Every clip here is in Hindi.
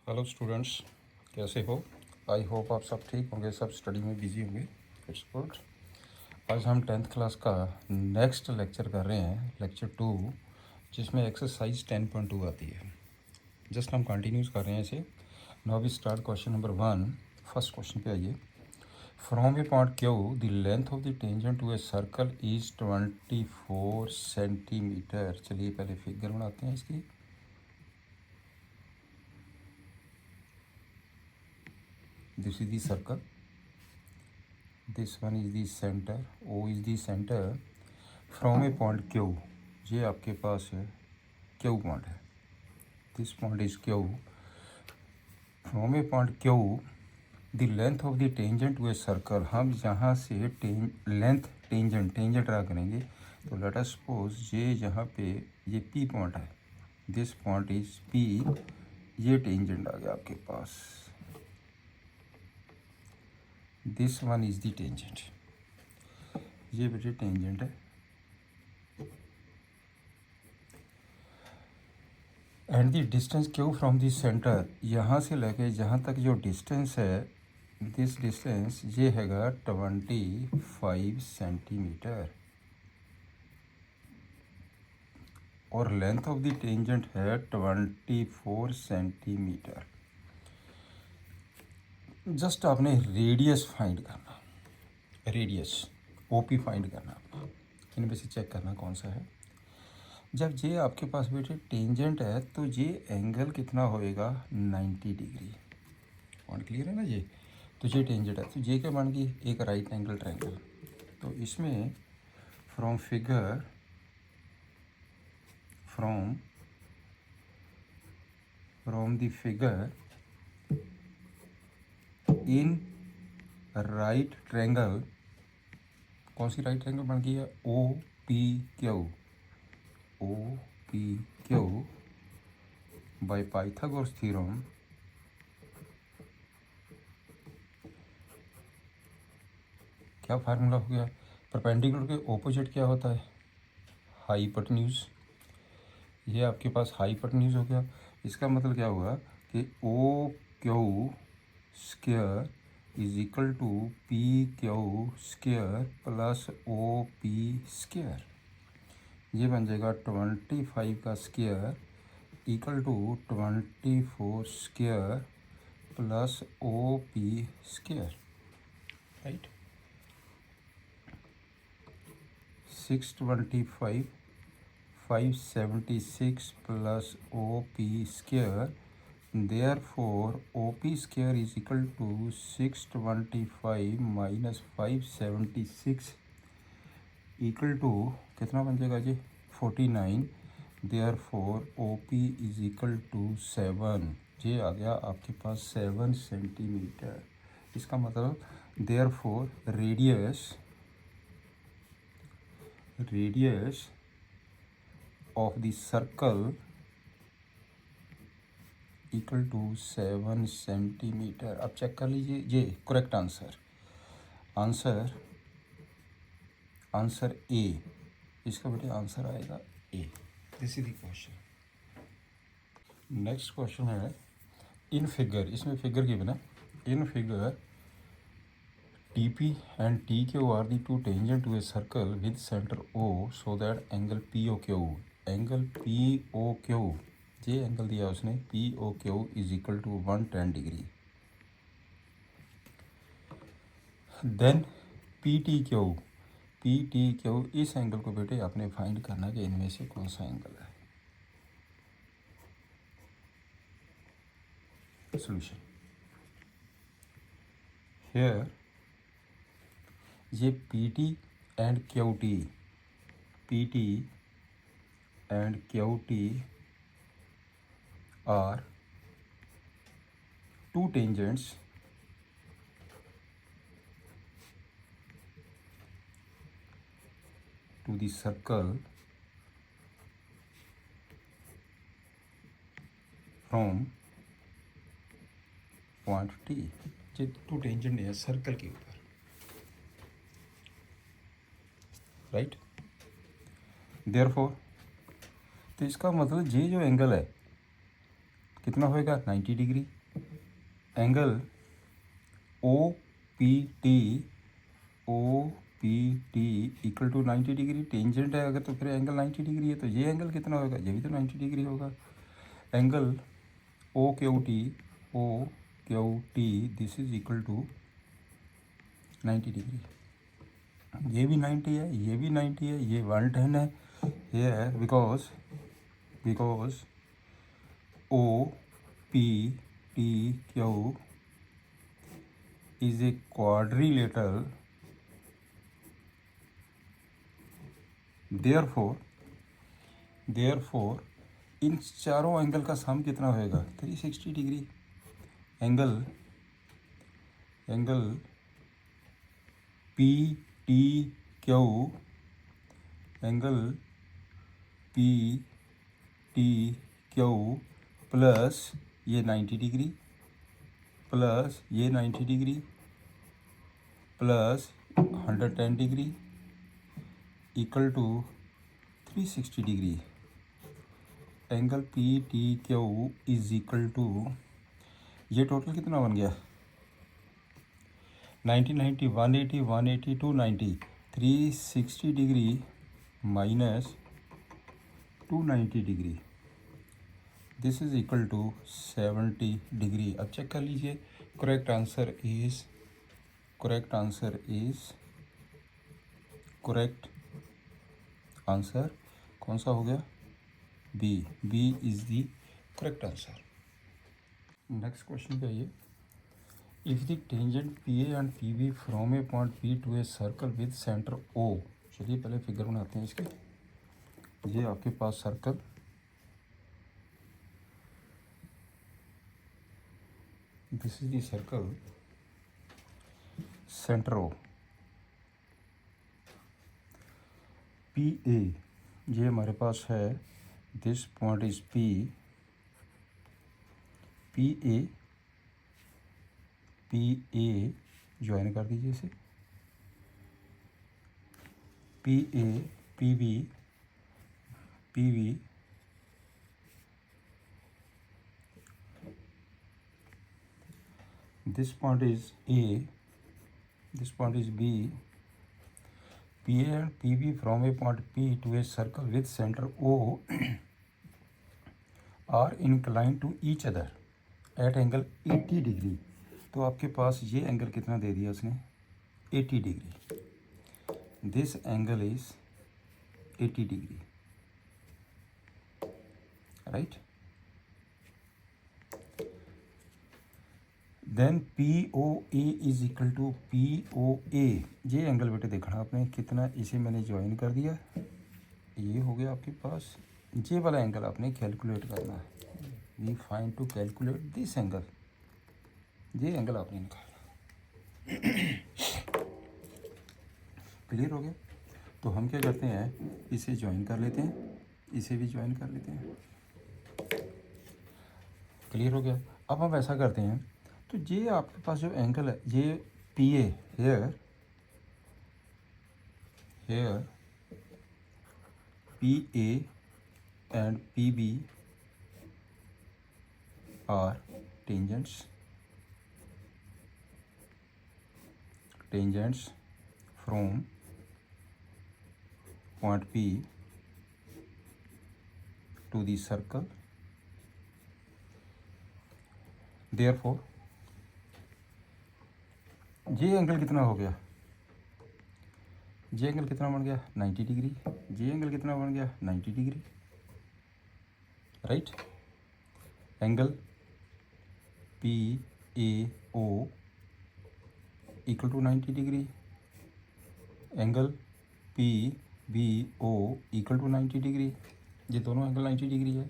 हेलो स्टूडेंट्स, कैसे हो? आई होप आप सब ठीक होंगे, सब स्टडी में बिजी होंगे। It's good. आज हम 10th क्लास का नेक्स्ट लेक्चर कर रहे हैं, लेक्चर 2, जिसमें एक्सरसाइज 10.2 आती है। जस्ट हम कंटिन्यूस कर रहे हैं इसे। Now we start question number 1। First question पे आइए। From a point Q the length of the tangent to a circle is 24 centimetre. चलिए पहले फिगर बनाते हैं इसकी। This is the circle, this one is the center, O is the center from a point Q। ये आपके पास है Q पॉइंट है, this point is Q। from a point Q the length of the tangent to a circle। हम यहाँ से लेंथ टेंजेंट ड्रा करेंगे। तो लेट अस सपोज ये यहाँ पे ये P पॉइंट है, दिस पॉइंट इज P। ये टेंजेंट आ गया आपके पास, this one is the tangent. ये बेटे टेंजेंट है and the distance Q from the centre. यहाँ से लेके जहाँ तक जो डिस्टेंस है, दिस डिस्टेंस ये हैगा 25 सेंटीमीटर और लेंथ ऑफ द टेंजेंट है 24 सेंटीमीटर। जस्ट आपने रेडियस फाइंड करना, रेडियस ओपी फाइंड करना, इनमें से चेक करना कौन सा है। जब ये आपके पास बेटे टेंजेंट है तो ये एंगल कितना होएगा 90 डिग्री। पॉइंट क्लियर है ना ये? तो ये टेंजेंट है तो ये क्या बन गई, एक राइट एंगल ट्रायंगल। तो इसमें from the figure in right triangle, कौन सी राइट ट्रायंगल बन गई है? O P Q by Pythagoras theorem क्या फार्मूला हो गया? परपेंडिकुलर के ऑपोजिट क्या होता है? हाइपोटेन्यूज। ये आपके पास हाइपोटेन्यूज हो गया। इसका मतलब क्या हुआ कि O Q square is equal to P Q square plus O P square. ये बन जाएगा 25 का square equal to 24 square plus O P square, right. 625 576 plus OP square, therefore OP square is equal to 625 minus 576 equal to कितना बन जाएगा जी? 49। therefore OP is equal to 7। ये आ गया आपके पास 7 सेंटीमीटर। इसका मतलब therefore radius of the circle equal to 7 centimetre. अब चेक कर लीजिए ये करेक्ट आंसर ए। इसका बेटे आंसर आएगा A. This is the question. Next question है इन फिगर, इसमें फिगर गिवन है। In figure TP and TQ are the two tangent to a circle with center O so that angle POQ, angle POQ, ये एंगल दिया उसने POQ is equal to 110 degree. Then PTQ इस एंगल को बेटे आपने फाइंड करना कि इनमें से कौन सा एंगल है। सोल्यूशन हियर ये PT and QT are two tangents to the circle from point T। ये टू टेंजेंट है सर्कल के ऊपर, राइट। देयरफॉर तो इसका मतलब ये जो एंगल है कितना होएगा 90 degree. Angle O P T equal to 90 degree. Tangent है अगर तो फिर एंगल 90 डिग्री है, तो ये एंगल कितना होगा, ये भी तो 90 डिग्री होगा। Angle O Q T this is equal to 90 degree. ये भी 90 है, ये भी 90 है, ये 110 है, ये है because O P T Q is a quadrilateral, therefore इन चारों एंगल का सम कितना होएगा 360 degree. Angle P T Q plus ये 90 डिग्री प्लस ये 90 degree plus 110 degree equal to 360 degree. Angle P T Q is equal to, ये टोटल कितना बन गया 90 90 180 180 290 360 degree minus 290 degree, this is equal to 70 degree. अब चेक कर लीजिए, करेक्ट आंसर कौन सा हो गया, B is the correct answer. Next question पे आइए। If the tangent P A and P B from a point P to a circle with centre O, चलिए पहले फिगर बनाते हैं इसके। ये आपके पास circle, this is the circle, centre O, P A ये हमारे पास है, this point is P A join कर दीजिए इसे, P B this point is A, this point is B. PA and PB from a point P to a circle with center O are inclined to each other at angle 80 degree. तो आपके पास ये एंगल कितना दे दिया उसने 80 degree, this angle is 80 degree, right. Then P O A is equal to P O A, ये एंगल बेटे देखना आपने कितना, इसे मैंने ज्वाइन कर दिया, ये हो गया आपके पास। ये वाला एंगल आपने कैलकुलेट करना है, we find to calculate this angle, ये एंगल आपने निकालना। क्लियर हो गया। तो हम क्या करते हैं, इसे ज्वाइन कर लेते हैं, इसे भी ज्वाइन कर लेते हैं। क्लियर हो गया। अब हम ऐसा करते हैं, तो ये आपके पास जो एंगल है, ये P A here P A and P B are tangents from point P to the circle, therefore ये एंगल कितना हो गया, ये एंगल कितना बन गया 90 डिग्री, ये एंगल कितना बन गया 90 degree, right. Angle P A O equal to 90 degree, angle P B O equal to 90 degree, ये दोनों एंगल 90 डिग्री है।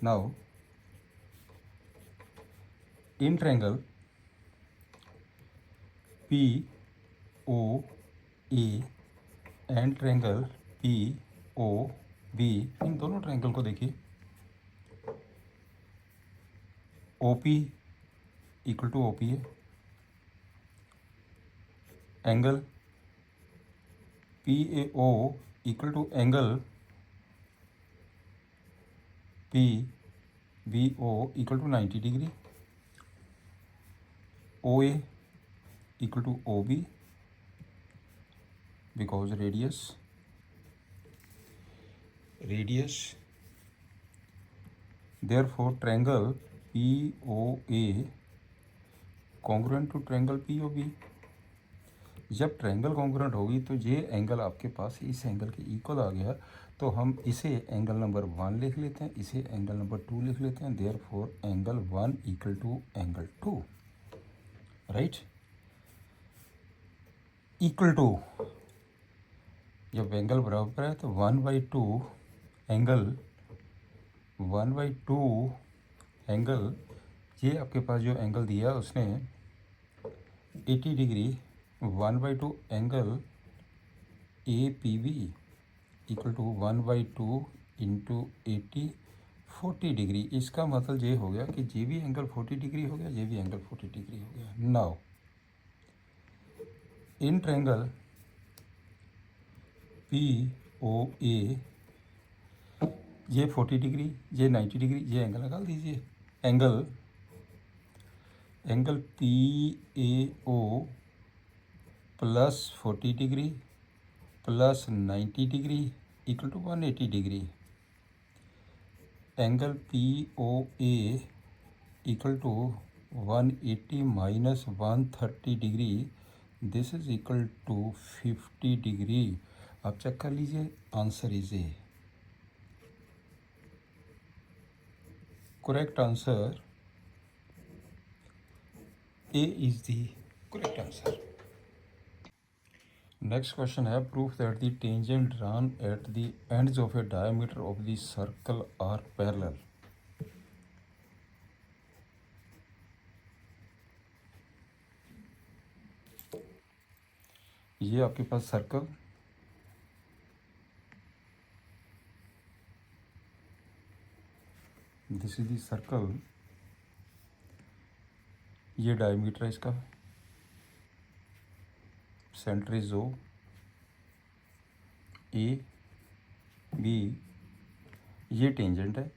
Now in triangle P O A and triangle P O B, इन दोनों ट्रायंगल को देखिए, O P equal to O P है, angle P A O equal to angle P BO equal to 90 degree, OA equal to OB because radius therefore triangle POA congruent to triangle POB। जब ट्रायंगल कॉन्ग्रुएंट होगी तो ये एंगल आपके पास इस एंगल के इक्वल आ गया, तो हम इसे एंगल नंबर 1 लिख लेते हैं, इसे एंगल नंबर 2 लिख लेते हैं। Therefore angle 1 equal to angle 2, right. Equal to, जब एंगल बराबर है तो 1/2 एंगल ये आपके पास जो एंगल दिया उसने 80 degree, 1/2 angle APB equal to 1/2 into 80 40 degree. इसका मतलब ये हो गया कि ये भी एंगल 40 डिग्री हो गया, ये भी एंगल 40 डिग्री हो गया। नाउ इन ट्रायंगल POA ये 40 डिग्री, ये 90 डिग्री, ये एंगल निकाल दीजिए। Angle PAO plus 40 degree plus 90 degree equal to 180 degree. Angle POA equal to 180 minus 130 degree, this is equal to 50 degree. आप चेक कर लीजिए, answer is A. Correct answer A is the correct answer. Next question है, proof that the tangent drawn at the ends of a diameter of the circle are parallel. ये आपके पास circle, this is the circle, ये डायमीटर है इसका, centre is O, A B, ये टेंजेंट है,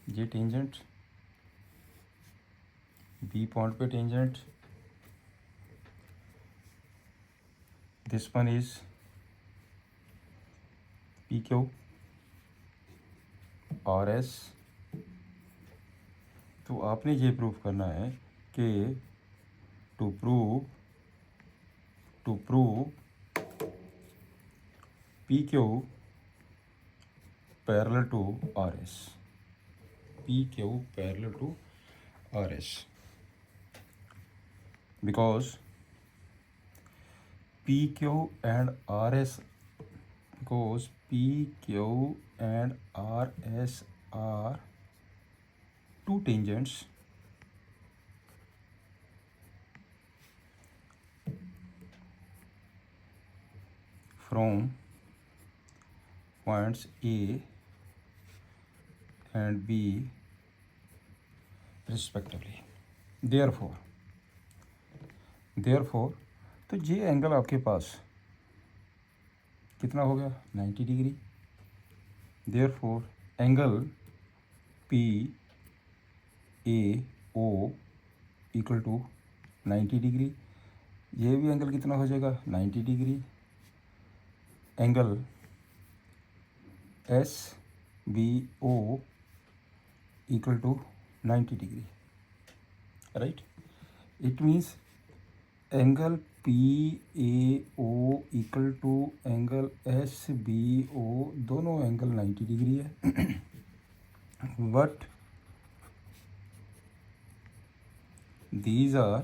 ये टेंजेंट B पॉइंट पे tangent, this one is PQ RS। तो आपने ये प्रूव करना है कि to prove PQ parallel to RS, PQ parallel to RS, because PQ and RS are two tangents from points A and B respectively. Therefore तो ये एंगल आपके पास कितना हो गया, 90 degree. Therefore angle PAO equal to 90 degree, ये भी एंगल कितना हो जाएगा, 90 degree. Angle SBO equal to 90 degree, right. It means angle PAO equal to angle SBO, दोनों एंगल 90 डिग्री है। But these are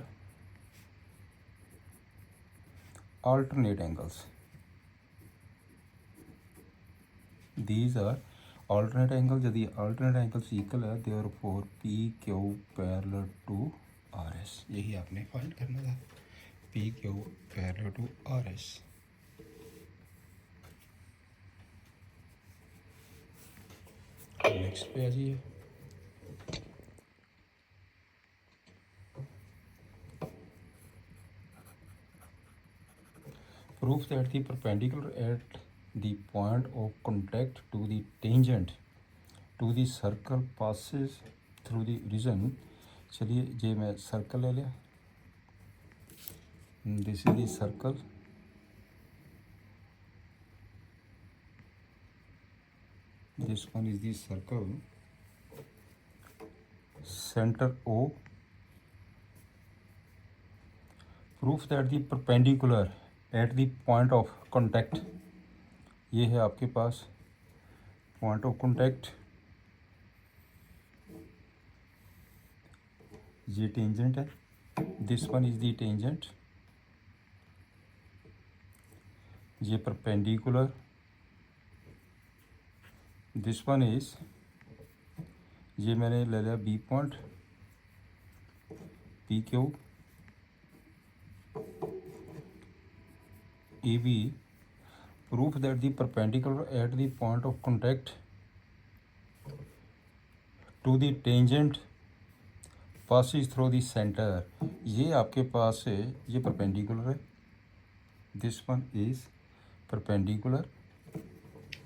alternate angles. यदि alternate angles equal है, therefore PQ parallel to RS। यही आपने फाइंड करना था, PQ parallel to RS। Next पे आ जाइए। Proof that the perpendicular at the point of contact to the tangent to the circle passes through the region. चलिए जे मैं सर्कल ले लिया, this is the circle, this one is the circle, center O, proof that the perpendicular at the point of contact, ये है आपके पास point of contact, ये टेंजेंट है, this one is the tangent, ये perpendicular, this one is, ये मैंने ले लिया B point P Q A B, proof that the perpendicular at the point of contact to the tangent passes through the centre. ये आपके पास है, ये परपेंडिकुलर है, this one is perpendicular,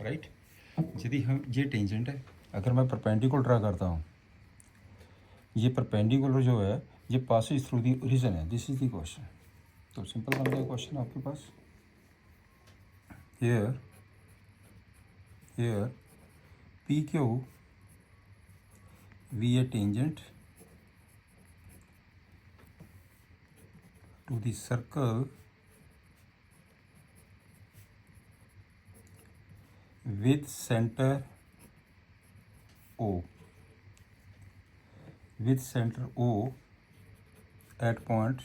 right. यदि हम ये टेंजेंट है, अगर मैं परपेंडिकुलर ड्रा करता हूँ, ये परपेंडिकुलर जो है ये पासिस थ्रू दी रीजन है, दिस इज द क्वेश्चन। तो सिंपल बन गया क्वेश्चन आपके पास। Here P Q be a tangent to the circle with center O, with center O at point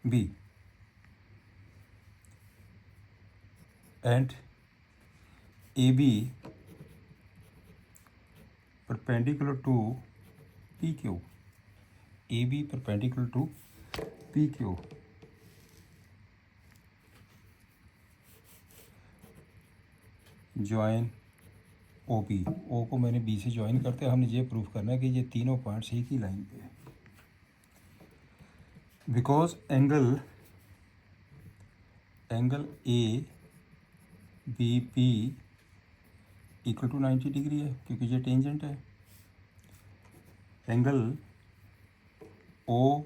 B, and AB perpendicular to PQ, AB perpendicular to PQ, ज्वाइन ओ पी, ओ को मैंने बी से ज्वाइन करते हैं, हमने ये प्रूफ करना है कि ये तीनों पॉइंट्स एक ही लाइन पे है, because angle A B P equal to 90 degree है, क्योंकि ये टेंजेंट है। Angle O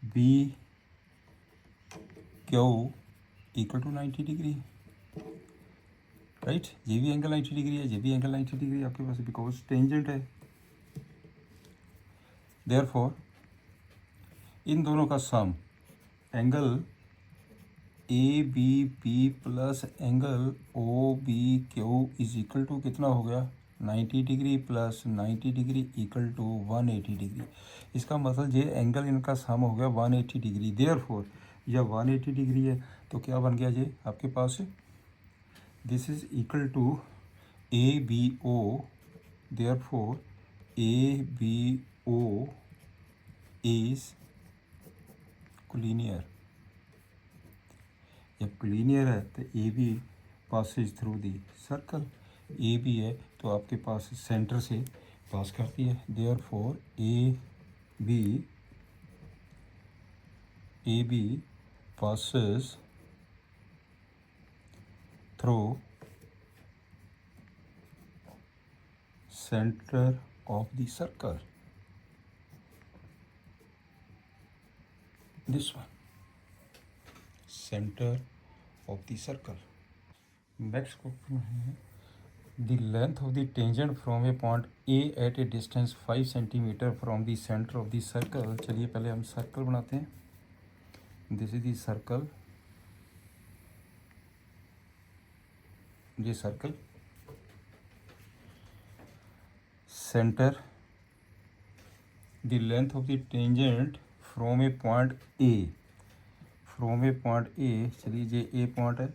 B Q equal to 90 degree, right. ये भी एंगल 90 डिग्री है, ये भी एंगल 90 डिग्री आपके पास, बिकॉज टेंजेंट है। देयरफॉर इन दोनों का sum angle A B P plus angle O B Q is equal to कितना हो गया, 90 degree plus 90 degree equal to 180 degree. इसका मतलब ये एंगल इनका सम हो गया 180 डिग्री। देयरफॉर यह 180 डिग्री है, तो क्या बन गया ये आपके पास, this is equal to A B O. Therefore A B O is collinear. जब कोलिनियर है तो A B passes through the circle, A B है तो आपके पास सेंटर से पास करती है। Therefore A B passes through center of the circle, this one, center of the circle। next question है, the length of the tangent from a point A at a distance 5 centimeter from the center of the circle। चलिए पहले हम सर्कल बनाते हैं, दिस इज दी सर्कल, ये circle, centre, the length of the tangent from a point A, चलिए ये ए पॉइंट है,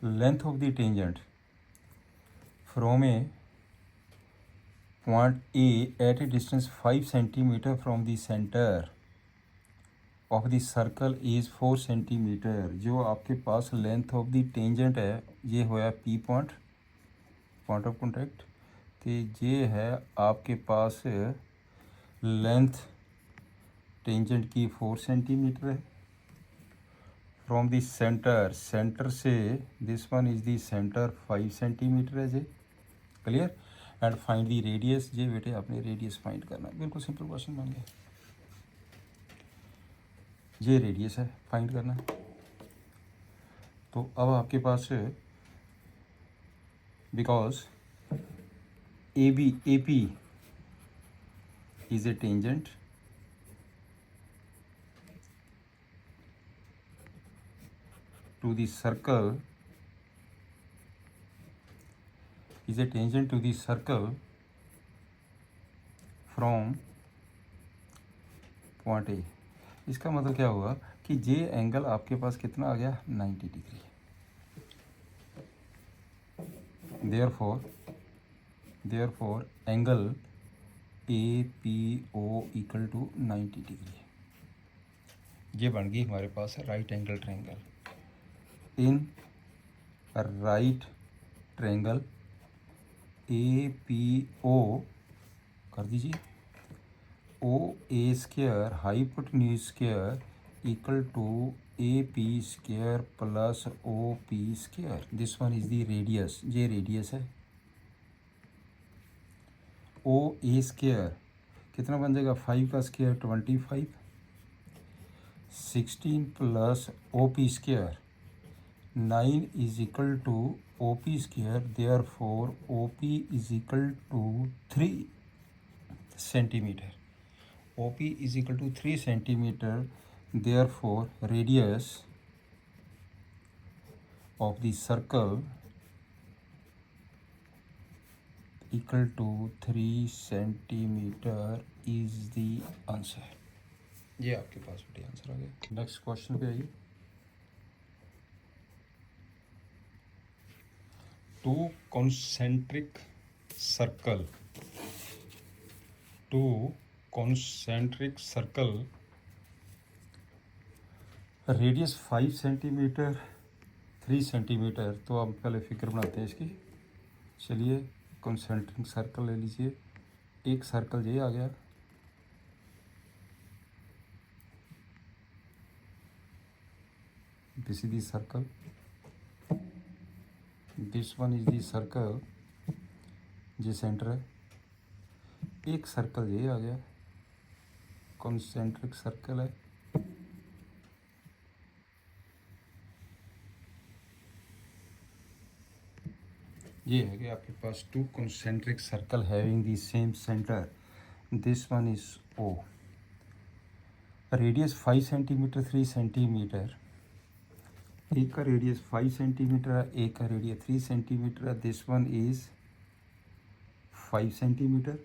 length of the tangent from a point A at a distance 5 centimetre from the centre of the circle is 4 centimetre. जो आपके पास लेंथ ऑफ द टेंजेंट है ये होया पी पॉइंट ऑफ कॉन्टैक्ट, कि ये है आपके पास लेंथ टेंजेंट की 4 सेंटीमीटर है, फ्रॉम द सेंटर, सेंटर से this one is the centre 5 centimetre है जे, clear. And find the radius, जे बेटे आपने रेडियस फाइंड करना है, बिल्कुल सिंपल क्वेश्चन बन गया। ये रेडियस है, फाइंड करना है। तो अब आपके पास because A P is a tangent to the circle, is a tangent to the circle from point A. इसका मतलब क्या हुआ कि जे एंगल आपके पास कितना आ गया, 90 degree. Therefore angle A P O equal to 90 degree. ये बन गई हमारे पास right angle triangle. In right triangle A P O कर दीजिए, O A square hypotenuse square equal to A P square plus O P square. This one is the radius, ये रेडियस है। ओ ए स्क्वायर कितना बन जाएगा, 5 का square 25, 16 plus O P square 9 is equal to O P square. Therefore O P is equal to 3 centimetre. OP is equal to 3 centimeter. Therefore, radius of the circle equal to 3 centimeter is the answer. ये आपके पास बेटे आंसर आ गया। नेक्स्ट क्वेश्चन पे आइए। To concentric circle, to concentric circle, radius 5 centimetre 3 centimetre. तो आप पहले फिगर बनाते हैं इसकी। चलिए कॉन्सेंट्रिक सर्कल ले लीजिए। एक सर्कल ये आ गया, this is the circle, this one is the circle, ये सेंटर है। एक सर्कल ये आ गया, कॉन्सेंट्रिक सर्कल है। ये है कि आपके पास two concentric circle having the same centre. This one is O, radius 5 centimetre 3 centimetre. एक का रेडियस 5 सेंटीमीटर है, एक का रेडियस 3 सेंटीमीटर है। दिस वन इज 5 सेंटीमीटर,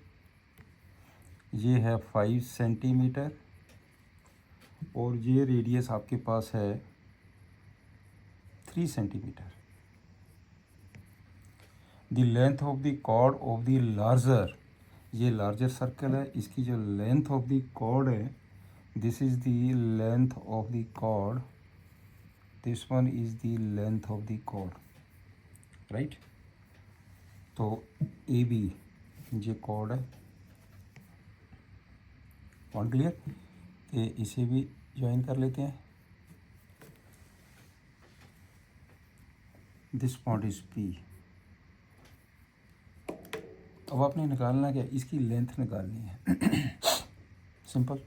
ये है 5 सेंटीमीटर, और ये रेडियस आपके पास है 3 centimetre. The length of the chord of the larger, ये लार्जर सर्कल है, इसकी जो लेंथ ऑफ द कॉर्ड है, this is the length of the chord, this one is the length of the chord, right. तो ए बी ये कॉर्ड है, पॉइंट क्लियर। तो इसे भी ज्वाइन कर लेते हैं। This point is P. अब आपने निकालना क्या, इसकी लेंथ निकालनी है। सिंपल,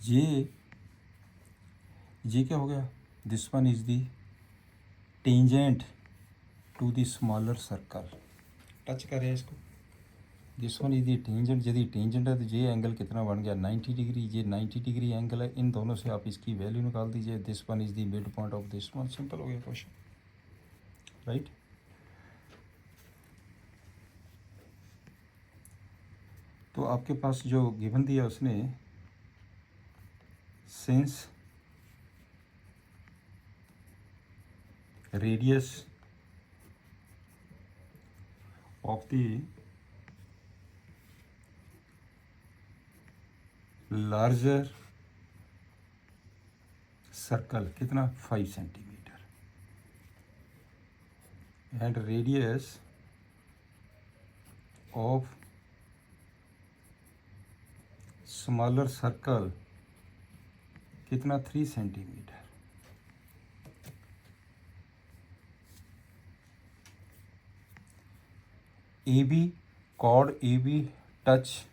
ये क्या हो गया, this one is the tangent to the smaller circle. Touch करें इसको, this one is the tangent. यदि टेंजेंट है तो ये एंगल कितना बन गया, 90 डिग्री। ये 90 डिग्री एंगल है, इन दोनों से आप इसकी वैल्यू निकाल दीजिए। This one is the mid point of this one. Simple हो गया क्वेश्चन, राइट। तो आपके पास जो गिवन दिया उसने, since radius of the larger circle कितना, 5 centimetre, and radius of smaller circle कितना 3 centimetre. A B chord A B touch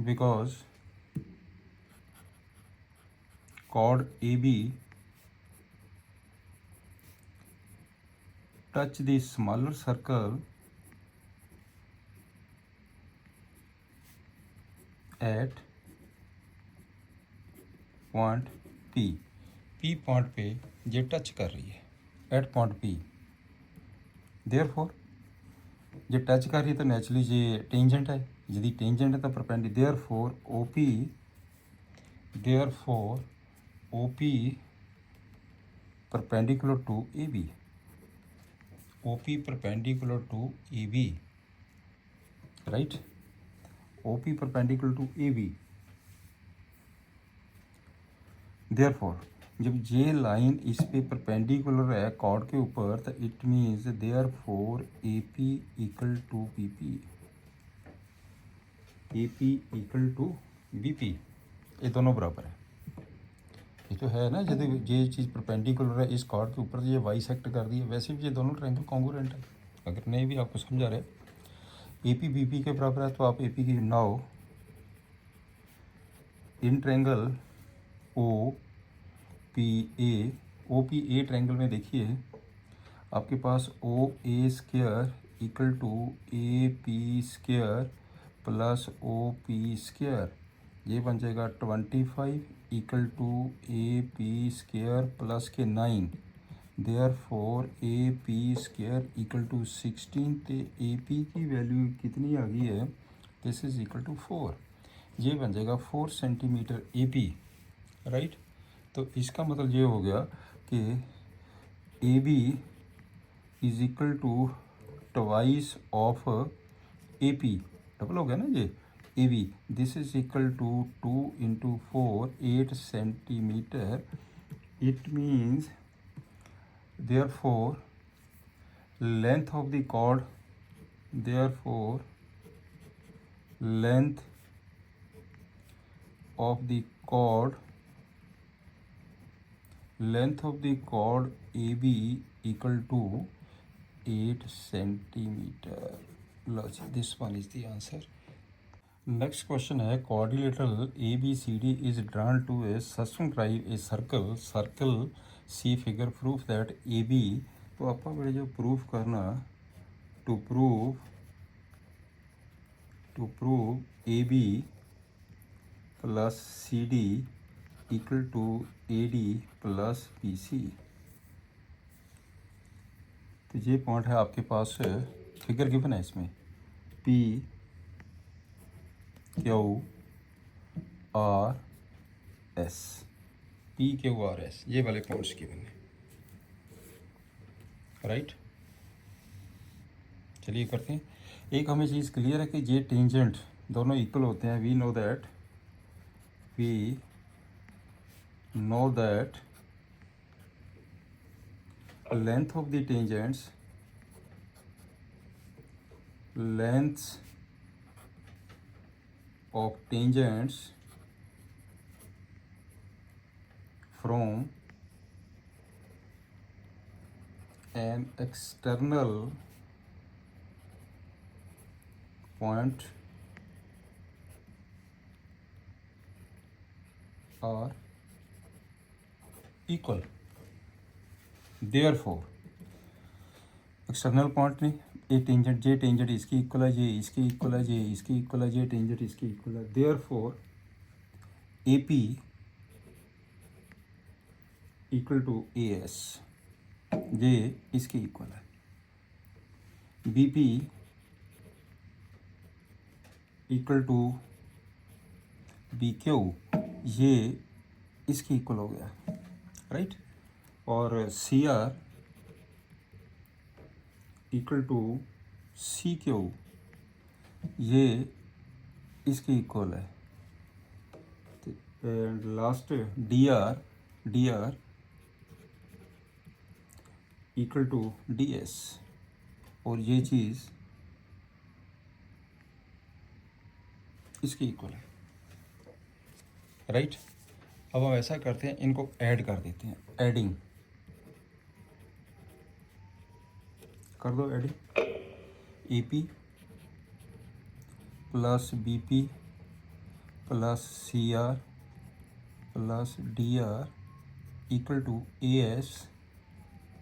because chord AB touch the smaller circle at point P point पे ये टच कर रही है एट पॉइंट P। देयरफॉर ये टच कर रही है तो नेचुरली ये टेंजेंट है, यदि टेंजेंट है तो perpendicular. Therefore OP perpendicular to AB, OP perpendicular to AB, right. OP perpendicular to AB। Therefore जब ये लाइन इस पे परपेंडिकुलर है कॉर्ड के ऊपर तो it means therefore AP equal to BP, AP equal to BP, ये दोनों बराबर है। ये तो है ना, यदि ये चीज़ परपेंडिकुलर है इस कॉर्ड के ऊपर तो ये वाई सेक्ट कर दी है, वैसे भी ये दोनों ट्रायंगल कॉन्ग्रुएंट है। अगर नहीं भी आपको समझा रहे AP BP के बराबर है तो आप AP की now in triangle OPA triangle में देखिए आपके पास OA square equal to AP square plus OP square, ये बन जाएगा 25 equal to AP square plus के 9। Therefore AP square equal to 16 तो AP की वैल्यू कितनी आ गई है, दिस इज इक्वल टू 4, ये बन जाएगा 4 सेंटीमीटर AP, राइट। तो इसका मतलब ये हो गया कि AB is equal to twice of AP, double हो गया ना ये AB, this is equal to 2 into 4 8 centimetre. It means therefore length of the chord, therefore length of the chord AB equal to 8 centimeter। This one is the answer। Next question है quadrilateral ABCD is drawn to a circumscribe a circle see figure proof that AB। तो आपका बड़े जो प्रूफ करना to prove AB plus CD equal to AD plus BC। तो ये पॉइंट है आपके पास, फिगर गिवन है इसमें PQRS, PQRS ये वाले पॉइंट्स गिवन है, राइट। चलिए करते हैं। एक हमें चीज़ क्लियर है कि ये टेंजेंट दोनों इक्वल होते हैं। We know that lengths of tangents from an external point are equal। Therefore external point नहीं, ये टेंजेंट इसकी इक्वल है, ये इसकी इक्वल है, ये इसकी इक्वल है, ये टेंजेंट इसकी इक्वल है। Therefore AP equal to AS, ये इसकी इक्वल है। BP इक्वल टू BQ, ये इसकी इक्वल हो गया, राइट। और CR इक्वल टू CQ, ये इसकी इक्वल है। And last DR equal to DS, और ये चीज़ इसके इक्वल है, राइट। अब हम ऐसा करते हैं, इनको ऐड कर देते हैं, एडिंग कर दो, adding A P plus B P plus C R plus D R equal to A S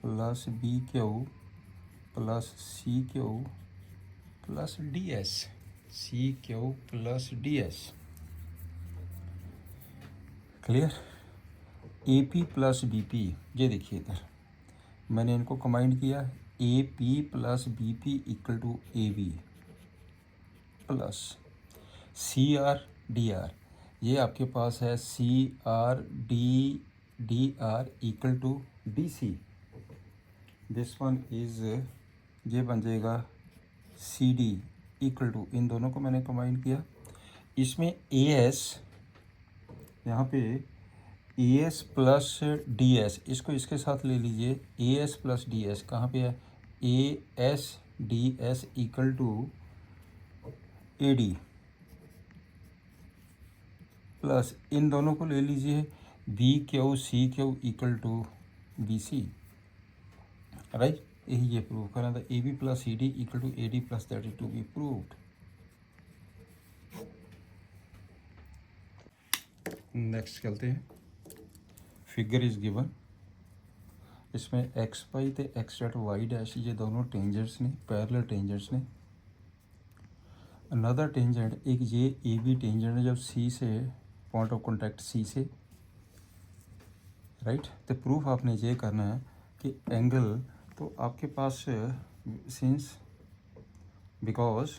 plus B Q plus C Q plus D S, C Q plus D S. Clear. A P plus B P, ये देखिए इधर मैंने इनको कंबाइन किया, A P plus B P equal to A B plus C R D R, ये आपके पास है C R D R equal to D C. This one is, ये बन जाएगा सी डी इक्वल टू, इन दोनों को मैंने कंबाइन किया, इसमें ए एस, यहाँ पे A S plus D S, इसको इसके साथ ले लीजिए, A S plus D S कहाँ पे है, A S D S equal to A D plus इन दोनों को ले लीजिए, B Q C Q equal to B C, right. यही ये प्रूव करना था, A B plus C D equal to A D plus that is to be proved. Next चलते हैं, फिगर इज गिवन, इसमें एक्स पाई ते एक्स डॉट वाई डैश, ये दोनों टेंजेंट्स ने, पैरेलल टेंजेंट्स ने। अनदर टेंजेंट, एक ये ए बी टेंजेंट है जब सी से, पॉइंट ऑफ कॉन्टैक्ट सी से, राइट। तो प्रूफ आपने ये करना है कि एंगल, तो आपके पास since because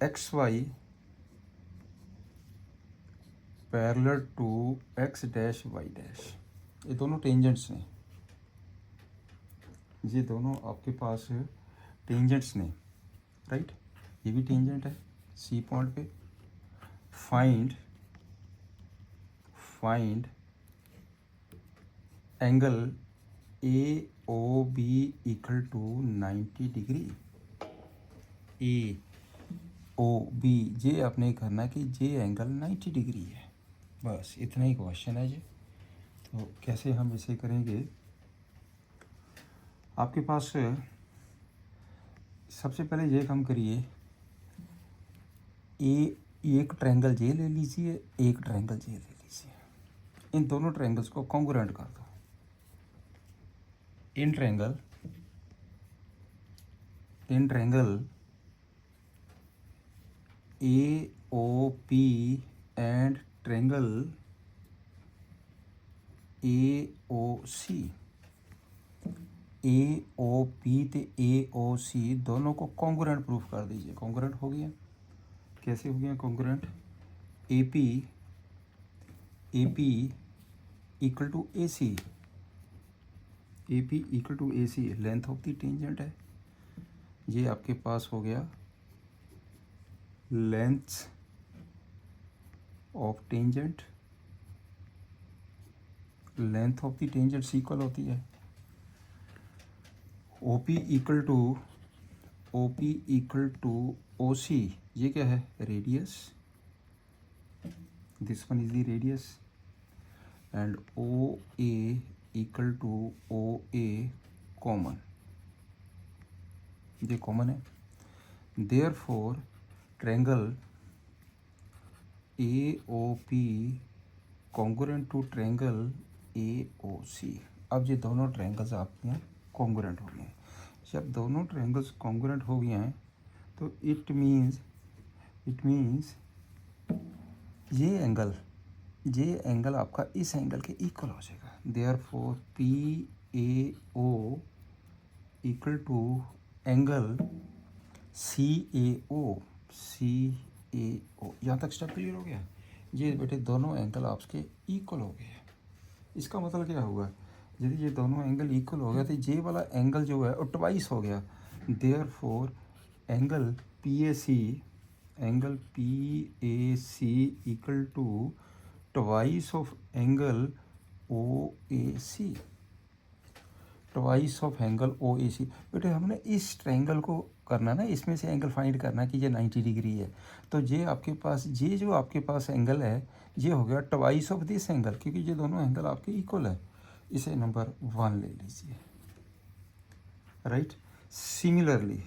X Y parallel to X dash Y dash, ये दोनों टेंजेंट्स ने, ये दोनों आपके पास टेंजेंट्स ने, राइट। ये भी टेंजेंट है सी पॉइंट पे। Find angle A O B equal to 90 degree, A O B, ये आपने करना कि ये एंगल 90 डिग्री है, बस इतना ही क्वेश्चन है ये। तो कैसे हम इसे करेंगे, आपके पास सबसे पहले ये काम करिए, एक ट्रायंगल ये ले लीजिए, एक ट्रायंगल ये ले लीजिए, इन दोनों ट्रायंगल्स को कॉन्ग्रुएंट कर दो। In triangle A O P and triangle A O C, A O P ते ए ओ सी दोनों को कॉन्ग्रुएंट प्रूफ कर दीजिए। कॉन्ग्रुएंट हो गया, कैसे हो गया congruent, A P equal to A C, A P equal to A C length of the tangent है, ये आपके पास हो गया length of tangent, length of the tangent equal होती है O P equal to O C, ये क्या है radius, this one is the radius, and O A equal to O A common, ये कॉमन है। Therefore triangle A O P congruent to triangle A O सी। अब ये दोनों ट्रायंगल्स आपके यहाँ कॉन्ग्रुएंट हो गए हैं। जब दोनों ट्रायंगल्स कॉन्ग्रुएंट हो गए हैं तो इट मीन्स ये एंगल आपका इस एंगल के इक्वल हो जाएगा। Therefore P A O equal to angle C A O, यहाँ तक स्टेप क्लियर हो गया। ये बेटे दोनों एंगल आपके इक्वल हो गए। इसका मतलब क्या हुआ, यदि ये दोनों एंगल इक्वल हो गया तो ये वाला एंगल जो है वो ट्वाइस हो गया। Therefore angle P A C equal to twice of angle O A C, twice of angle O A C. बेटे हमने इस ट्रायंगल को करना ना, इसमें से एंगल फाइंड करना कि ये 90 डिग्री है। तो ये आपके पास, ये जो आपके पास एंगल है ये हो गया ट्वाइस ऑफ दिस एंगल, क्योंकि ये दोनों एंगल आपके इक्वल है। इसे नंबर 1 ले लीजिए, राइट। सिमिलरली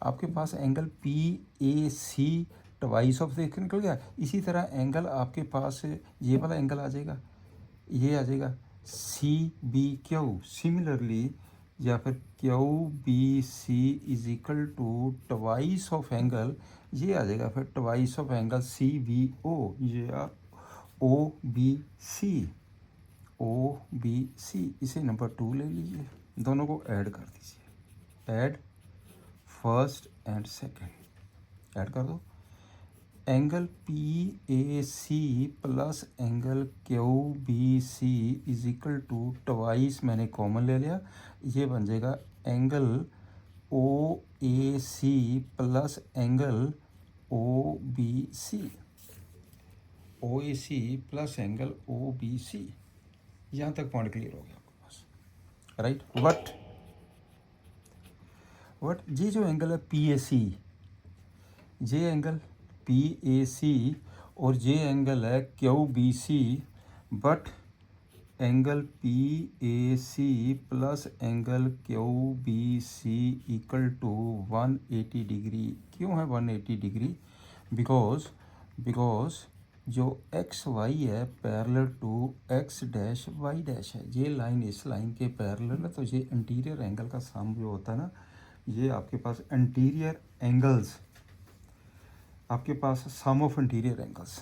आपके पास angle P A C twice of this निकल गया। इसी तरह एंगल आपके पास ये वाला एंगल आ जाएगा, ये आ जाएगा सी बी क्यू। सिमिलरली या फिर Q B C is equal to twice of angle, ये आ जाएगा फिर twice of angle C B O, या ओ बी सी। इसे नंबर 2 ले लीजिए, दोनों को ऐड कर दीजिए। Add first and second, add कर दो। Angle P A C plus angle Q B C is equal to twice, मैंने कॉमन ले लिया, ये बन जाएगा angle O A C plus angle O B C, O A C plus angle O B C. यहाँ तक पॉइंट क्लियर हो गया आपके पास, राइट। वट ये जो एंगल है पी ए सी, ये एंगल पी ए सी और ये एंगल है Q B C, but angle P A C plus angle Q B C equal to 180 degree. क्यों है 180 डिग्री? बिकॉज जो एक्स वाई है parallel to X dash Y dash है, ये लाइन इस लाइन के पैरेलल है, तो ये इंटीरियर एंगल का सम जो होता है ना, ये आपके पास इंटीरियर एंगल्स, आपके पास sum of interior angles,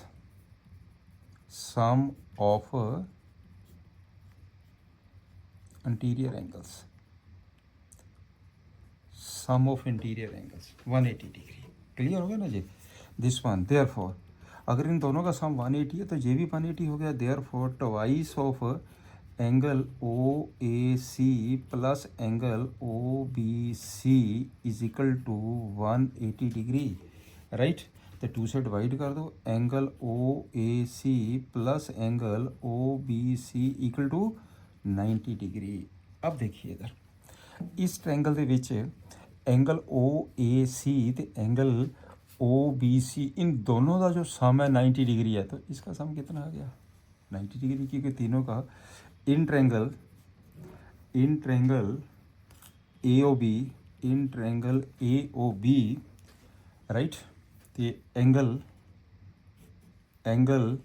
sum of interior angles, sum of interior angles 180 degree. Clear हो गया ना जी? दिस वन, देयरफॉर अगर इन दोनों का सम 180 है तो ये भी 180 हो गया। Therefore twice of angle O A C plus angle O B C is equal to 180 degree, right. तो 2 से डिवाइड कर दो, angle O A C plus angle O B C equal to 90 degree. अब देखिए इधर इस ट्रायंगल ਦੇ ਵਿੱਚ एंगल ओ ए सी ਤੇ एंगल ओ बी सी, इन दोनों का जो सम है 90 डिग्री है, तो इसका सम कितना आ गया 90 डिग्री, क्योंकि तीनों का in triangle A O B, in triangle A O B, right. तो एंगल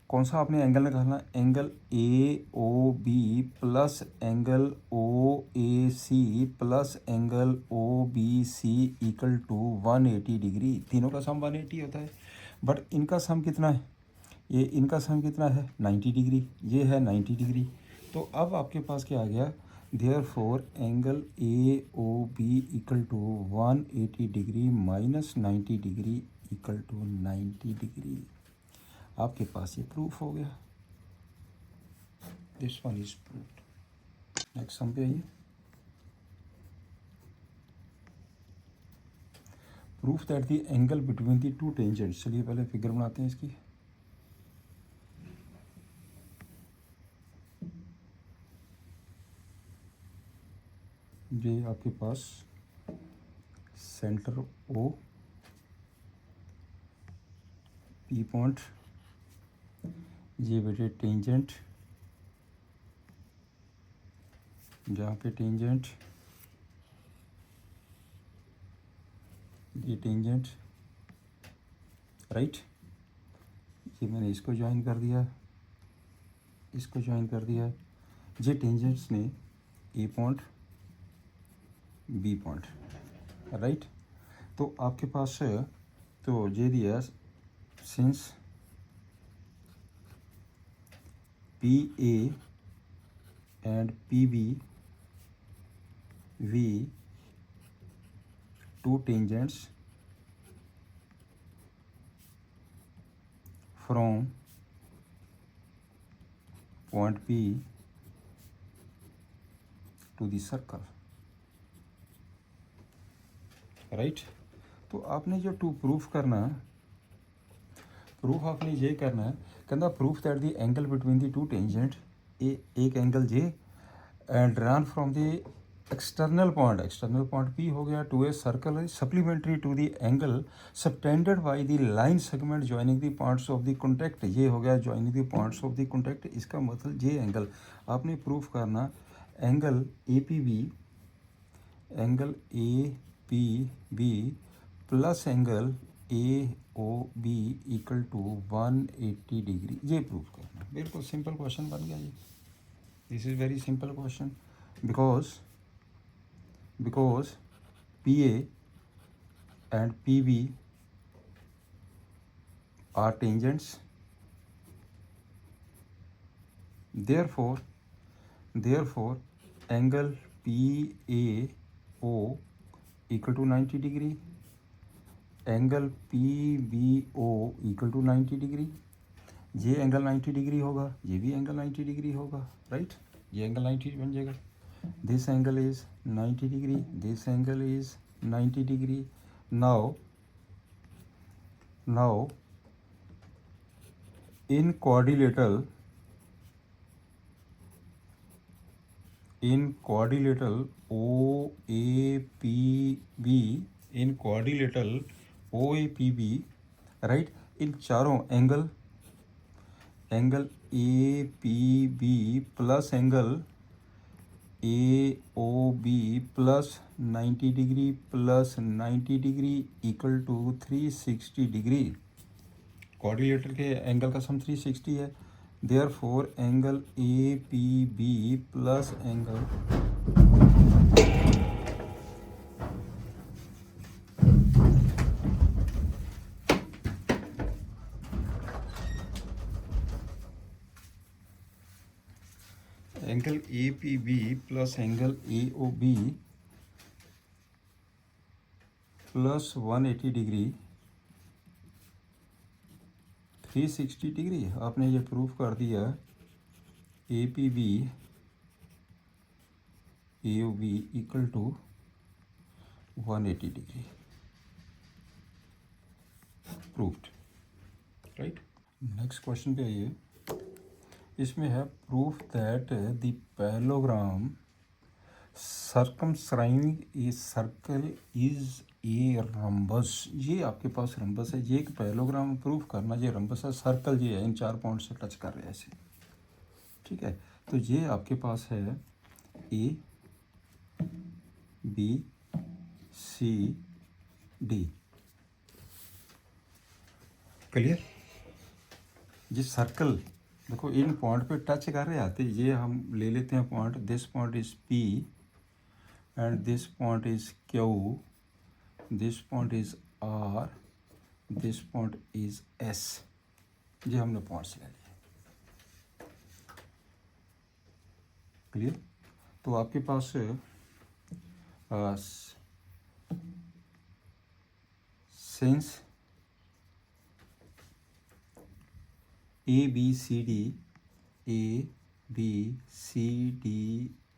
कौन सा आपने एंगल निकालना? Angle A O B plus angle O A C plus angle O B C equal to 180 degree. तीनों का सम 180 होता है, बट इनका सम कितना है? ये इनका सम कितना है? 90 डिग्री, ये है 90 डिग्री। तो अब आपके पास क्या आ गया? Therefore angle A O B equal to 180 degree minus 90 degree equal to 90 degree. आपके पास ये प्रूफ हो गया। This one is proof. Next sum पे आइए। Proof that the angle between the two tangents. चलिए पहले फिगर बनाते हैं इसकी। ये आपके पास सेंटर ओ, पी पॉइंट, ये बेटे टेंजेंट, जहाँ पे टेंजेंट, ये टेंजेंट, राइट। ये मैंने इसको ज्वाइन कर दिया, इसको ज्वाइन कर दिया। ये टेंजेंट्स ने A point B point, right. तो आपके पास तो ये दिया since P A and P B be two tangents from point P to the circle, right. तो आपने जो टू प्रूफ करना, प्रूफ आपने ये करना है, कहना proof that the angle between the two tangent, एक angle J and run from the external point P हो गया to a circle supplementary to the angle subtended by the line segment joining the points of the contact. ये हो गया joining the points of the contact. इसका मतलब ये एंगल आपने प्रूफ करना, angle A P B plus angle A O B equal to 180 degree, ये प्रूफ करना। बिल्कुल सिंपल क्वेश्चन बन गया ये। This is very simple question because P A and P B are tangents, therefore angle PAO equal to 90 degree, angle PBO equal to 90 degree. ये एंगल 90 डिग्री होगा, ये भी एंगल 90 डिग्री होगा, राइट। ये एंगल 90 बन जाएगा। This angle is 90 degree, this angle is 90 degree. Now in quadrilateral OAPB, right, इन चारों angle APB plus angle AOB plus 90 degree plus 90 degree equal to 360 degree. Quadrilateral के एंगल का सम 360 है। Therefore angle APB plus angle APB plus angle AOB plus 180 degree 360 degree. आपने ये प्रूफ कर दिया APB AOB equal to 180 degree, proofed, right. Next question पे आइए। इसमें है proof that the parallelogram circumscribing a circle is a rhombus. ये आपके पास रंबस है, ये एक पैरेललोग्राम प्रूफ करना। ये रंबस है, सर्कल ये है, इन 4 पॉइंट से टच कर रहे हैं ऐसे, ठीक है। तो ये आपके पास है ABCD, क्लियर। ये सर्कल देखो इन पॉइंट पे टच कर रहे आते, ये हम ले लेते हैं point. This point is P and this point is Q, this point is R, this point is S। ये हमने पॉइंट्स ले लिए, क्लियर। तो आपके पास since ABCD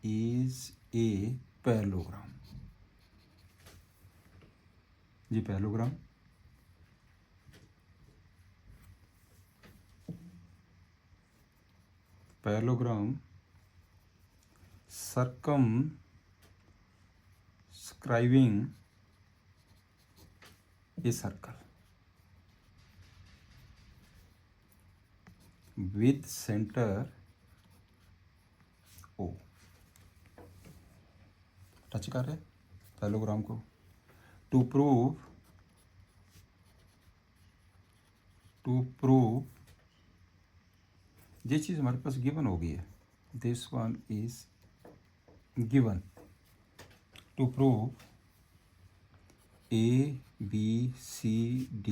is a parallelogram। जी parallelogram circumscribing a circle with center O। Touch कर रहे पैरेललोग्राम को। टू प्रूव ये चीज़ हमारे पास गिवन हो गई है। This one is given. To prove ABCD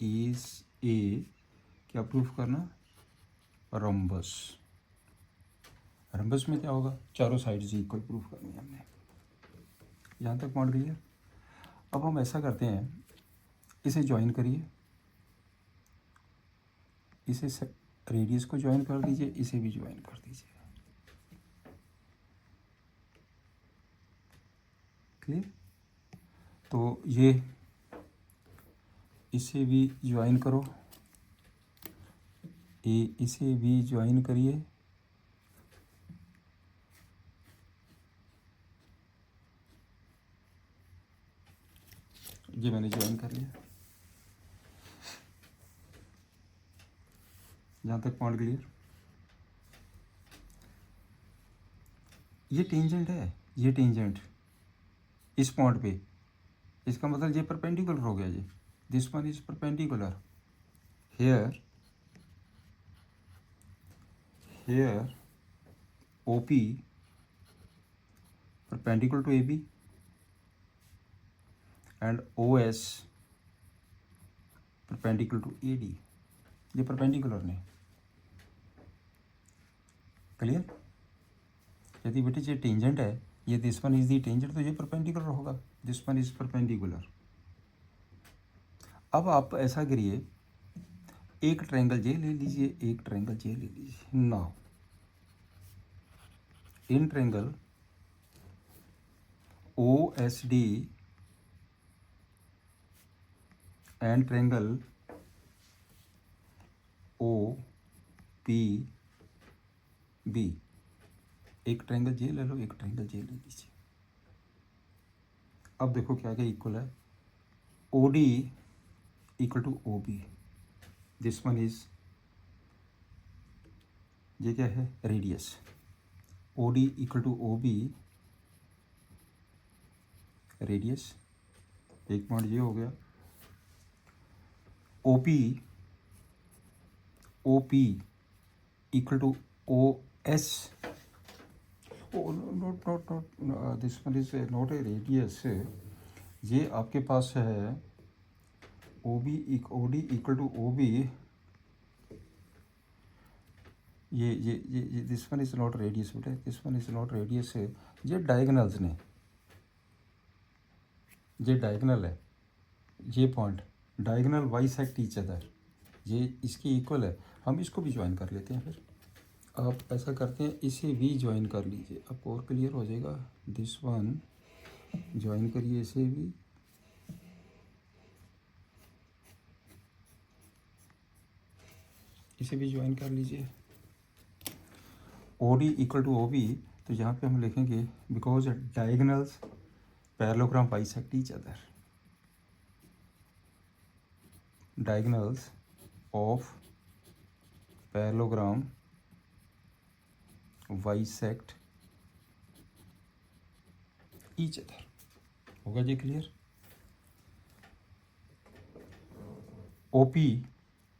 is A, क्या प्रूफ करना, रंबस। रंबस में क्या होगा, चारों साइड से इक्वल प्रूफ करनी है हमने। यहाँ तक पॉइंट क्लियर। अब हम ऐसा करते हैं, इसे ज्वाइन करिए, इसे रेडियस को ज्वाइन कर दीजिए, इसे भी ज्वाइन कर दीजिए, क्लियर। तो ये इसे भी ज्वाइन करो, इसे भी ज्वाइन करिए, ये मैंने ज्वाइन कर लिया। जहाँ तक पॉइंट क्लियर। ये टेंजेंट है, ये टेंजेंट इस पॉइंट पे, इसका मतलब ये परपेंडिकुलर हो गया। ये this one is perpendicular here, here OP perpendicular to AB and OS perpendicular to AD। ये परपेंडिकुलर ने, क्लियर। यदि बेटे ये टेंजेंट है, ये this one is the tangent, तो ये परपेंडिकुलर होगा, दिस वन इज परपेंडिकुलर। अब आप ऐसा करिए, एक ट्रायंगल जे ले लीजिए, एक ट्रायंगल जे ले लीजिए। Now in triangle OSD and triangle OPB, एक ट्रायंगल जे ले लो, एक ट्रायंगल जे ले लीजिए। अब देखो क्या क्या इक्वल है। OD equal to OB, this one is, ये क्या है, radius. OD equal to OB radius, एक पॉइंट ये हो गया। OP equal to OS, not this one is not a radius. ये आपके पास है OD इक्वल टू OB, ये this one is not radius बेटा, this one is not radius. ये डायगनल्स ने, ये डायगनल है, ये point diagonal bisect each other, ये इसके इक्वल है। हम इसको भी ज्वाइन कर लेते हैं। फिर आप ऐसा करते हैं, इसे भी ज्वाइन कर लीजिए, आपको और क्लियर हो जाएगा। दिस वन ज्वाइन करिए, इसे भी, इसे भी ज्वाइन कर लीजिए। OD इक्वल टू OB, तो यहाँ पे हम लिखेंगे because diagonals parallelogram bisect each other, diagonals of parallelogram bisect each other। होगा जी clear. OP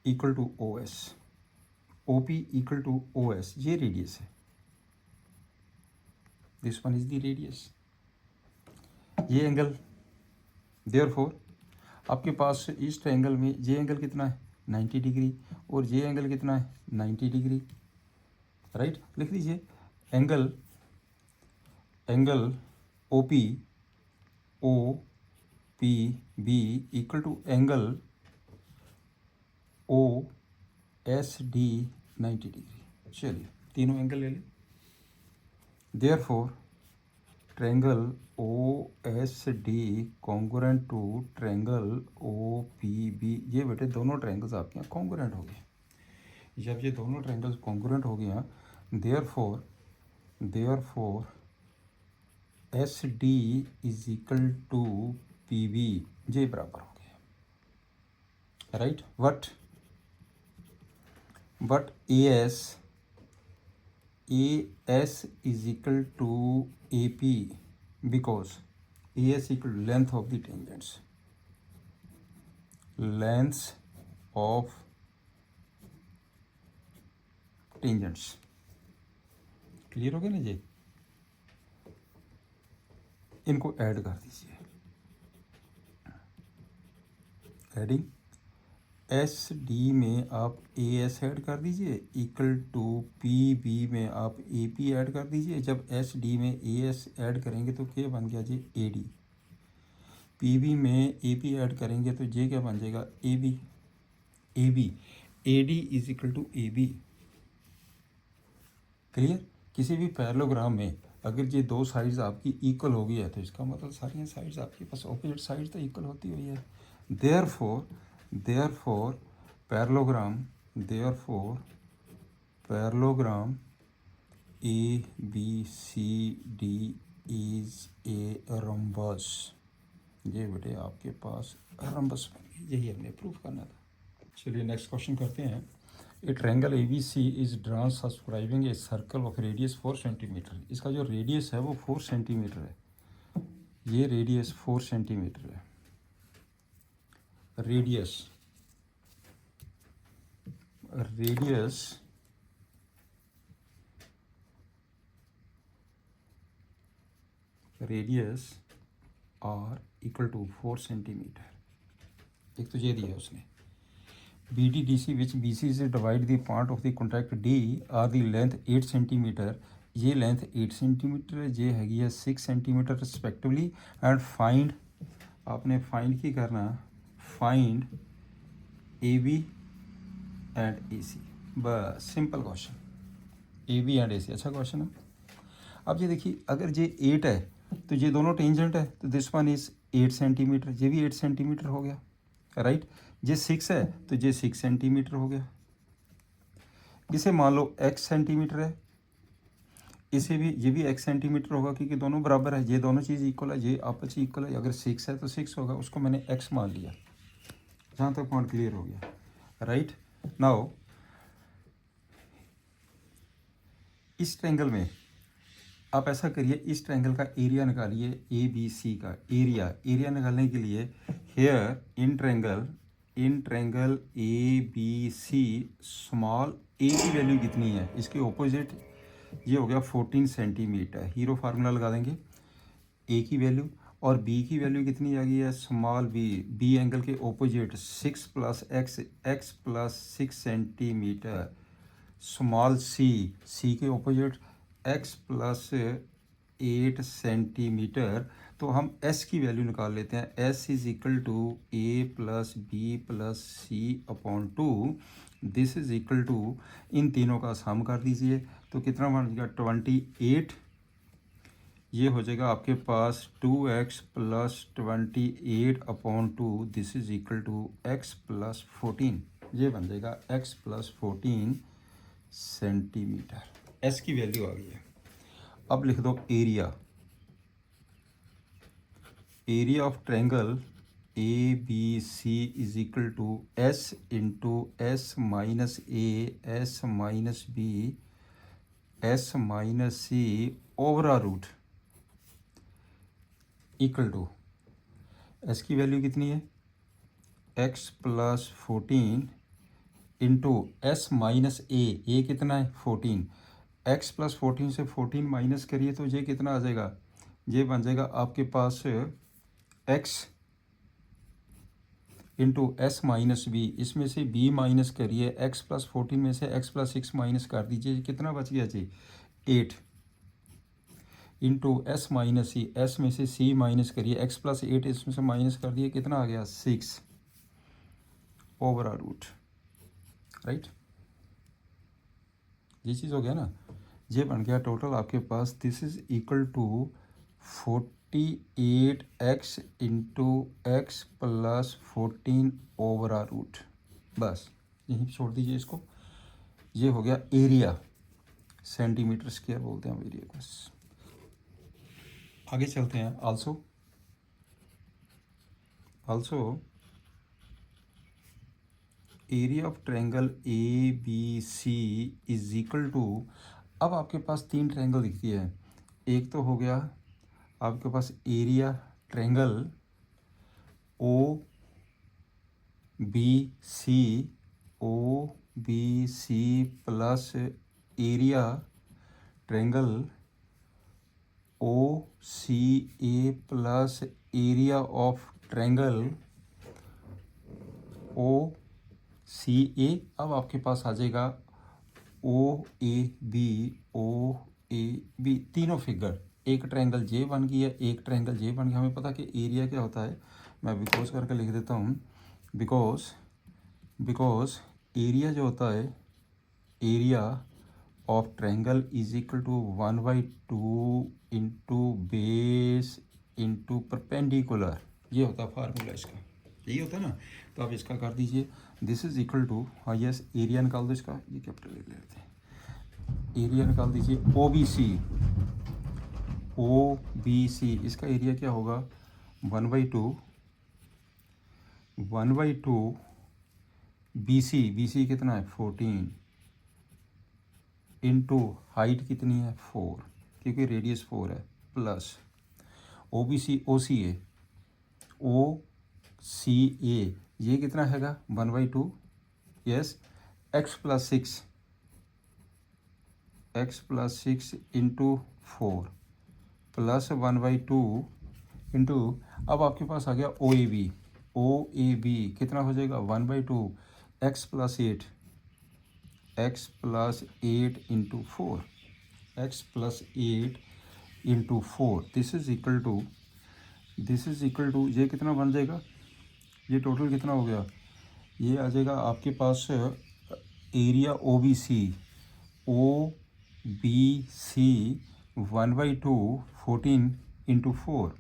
equal to OS, OP equal to OS, ये रेडियस है, this one is the radius. ये एंगल, देयरफॉर आपके पास इस ट्रायंगल में ये एंगल कितना है, 90 डिग्री, और ये एंगल कितना है, 90 डिग्री, राइट। लिख लीजिए angle OPB equal to angle OSD 90 degree. चलिए तीनों एंगल ले लें। Therefore triangle OSD congruent to triangle OPB, ये बेटे दोनों ट्रायंगल्स आपके यहाँ कॉन्ग्रुएंट हो गए। जब ये दोनों ट्रायंगल्स कॉन्ग्रुएंट हो गए हैं, therefore SD is equal to PB, ये बराबर हो गया, right. But AS is equal to AP, because AS equal to length of the tangents, length of tangents. Clear हो गया ना जी। इनको ऐड कर दीजिए, एडिंग SD में आप AS ऐड कर दीजिए इक्वल टू PB में आप AP ऐड कर दीजिए। जब SD में AS ऐड करेंगे तो क्या बन गया जी, AD। PB में AP ऐड करेंगे तो ये क्या बन जाएगा, AB। AD is equal to AB। Clear. किसी भी पैरेललोग्राम में अगर ये दो साइड्स आपकी इक्वल हो गई है तो इसका मतलब सारी साइड्स आपके पास ऑपोजिट साइड्स तो इक्वल होती हुई है। Therefore parallelogram ABCD is a rhombus, ये बेटे आपके पास रम्बस बन गई, यही हमने प्रूव करना था। चलिए नेक्स्ट क्वेश्चन करते हैं। A triangle A B C is drawn subscribing a circle of radius 4 centimetre. इसका जो रेडियस है वो 4 सेंटीमीटर है, ये रेडियस 4 सेंटीमीटर है। Radius R equal to 4 centimetre. एक तो ये दिया उसने। B D D C which B C से divide the part of the contract D R the length 8 centimetre. ये लेंथ 8 सेंटीमीटर है, ये हैगी है 6 सेंटीमीटर रिस्पेक्टिवली। एंड फाइंड, आपने फाइंड की करना, find A B and A C. बस simple question, A B and A C. अच्छा क्वेश्चन है। अब ये देखिए, अगर ये 8 है तो ये दोनों टेंजेंट है, तो दिस वन इज 8 सेंटीमीटर, ये भी 8 सेंटीमीटर हो गया, राइट। ये 6 है तो ये 6 सेंटीमीटर हो गया। इसे मान लो x सेंटीमीटर है, इसे भी, ये भी x सेंटीमीटर होगा क्योंकि दोनों बराबर है, ये दोनों चीज़ इक्वल है, ये आपस में इक्वल है। अगर 6 है तो 6 होगा, उसको मैंने x मान लिया। जहाँ तक पॉइंट क्लियर हो गया, राइट। नाउ इस ट्रायंगल में आप ऐसा करिए, इस ट्रायंगल का एरिया निकालिए, ए बी सी का एरिया निकालने के लिए here in triangle A B C small A की वैल्यू कितनी है, इसके ऑपोजिट ये हो गया 14 सेंटीमीटर। हीरो फार्मूला लगा देंगे, ए की वैल्यू और बी की वैल्यू कितनी आ गई है, स्मॉल बी एंगल के opposite 6 plus X plus 6 centimetre. Small C के ऑपोजिट x प्लस 8 सेंटीमीटर। तो हम s की वैल्यू निकाल लेते हैं। s is equal to a plus B plus C upon 2। This is equal to, इन तीनों का सम कर दीजिए तो कितना बन जाएगा 28। ये हो जाएगा आपके पास 2x plus 28 upon 2। This is equal to x plus 14। ये बन जाएगा x प्लस 14 सेंटीमीटर। s की वैल्यू आ गई है। अब लिख दो area of triangle A B C is equal to s into S minus B S minus C over root equal to, s की वैल्यू कितनी है, x plus 14 into S minus A कितना है 14। x प्लस 14 से 14 माइनस करिए तो ये कितना आ जाएगा, ये बन जाएगा आपके पास x into S minus B. इसमें से b माइनस करिए, x प्लस 14 में से x प्लस 6 माइनस कर दीजिए, कितना बच गया जी 8 इंटू एस माइनस सी। एस में से c माइनस करिए, x प्लस 8 इसमें से माइनस कर दिए, कितना आ गया 6 ओवर रूट, राइट। ये चीज़ हो गया ना, ये बन गया टोटल आपके पास। This is equal to 48x into x plus 14 over root. बस यहीं छोड़ दीजिए इसको। ये हो गया एरिया, सेंटीमीटर स्क्वायर बोलते हैं एरिया को। बस आगे चलते हैं। Also area of triangle A B C is equal to, अब आपके पास 3 ट्रायंगल दिखती है। एक तो हो गया आपके पास area triangle O B C plus area triangle O C A plus area of triangle O C A. अब आपके पास आ जाएगा ओ ए बी, तीनों फिगर। एक ट्रायंगल जे बन गई है, एक ट्रायंगल जे बन गया। हमें पता कि एरिया क्या होता है, मैं बिकॉज करके लिख देता हूँ। बिकॉज एरिया जो होता है, area of triangle is equal to 1/2 into base into perpendicular. ये होता है फार्मूला इसका, यही होता है ना। तो आप इसका कर दीजिए, दिस इज इक्वल टू, हाँ यस, एरिया निकाल दो इसका, ये कैपिटल ले लेते हैं। एरिया निकाल दीजिए ओ बी सी, इसका एरिया क्या होगा 1/2 BC कितना है 14 इंटू हाइट कितनी है 4 क्योंकि रेडियस 4 है प्लस OCA ये कितना हैगा 1/2 yes x plus 6 into 4 plus 1/2 into अब आपके पास आ गया OAB कितना हो जाएगा 1/2 x plus 8 into 4 x plus 8 into 4 this is equal to ये कितना बन जाएगा, ये टोटल कितना हो गया, ये आ जाएगा आपके पास area OBC 1/2 14 into 4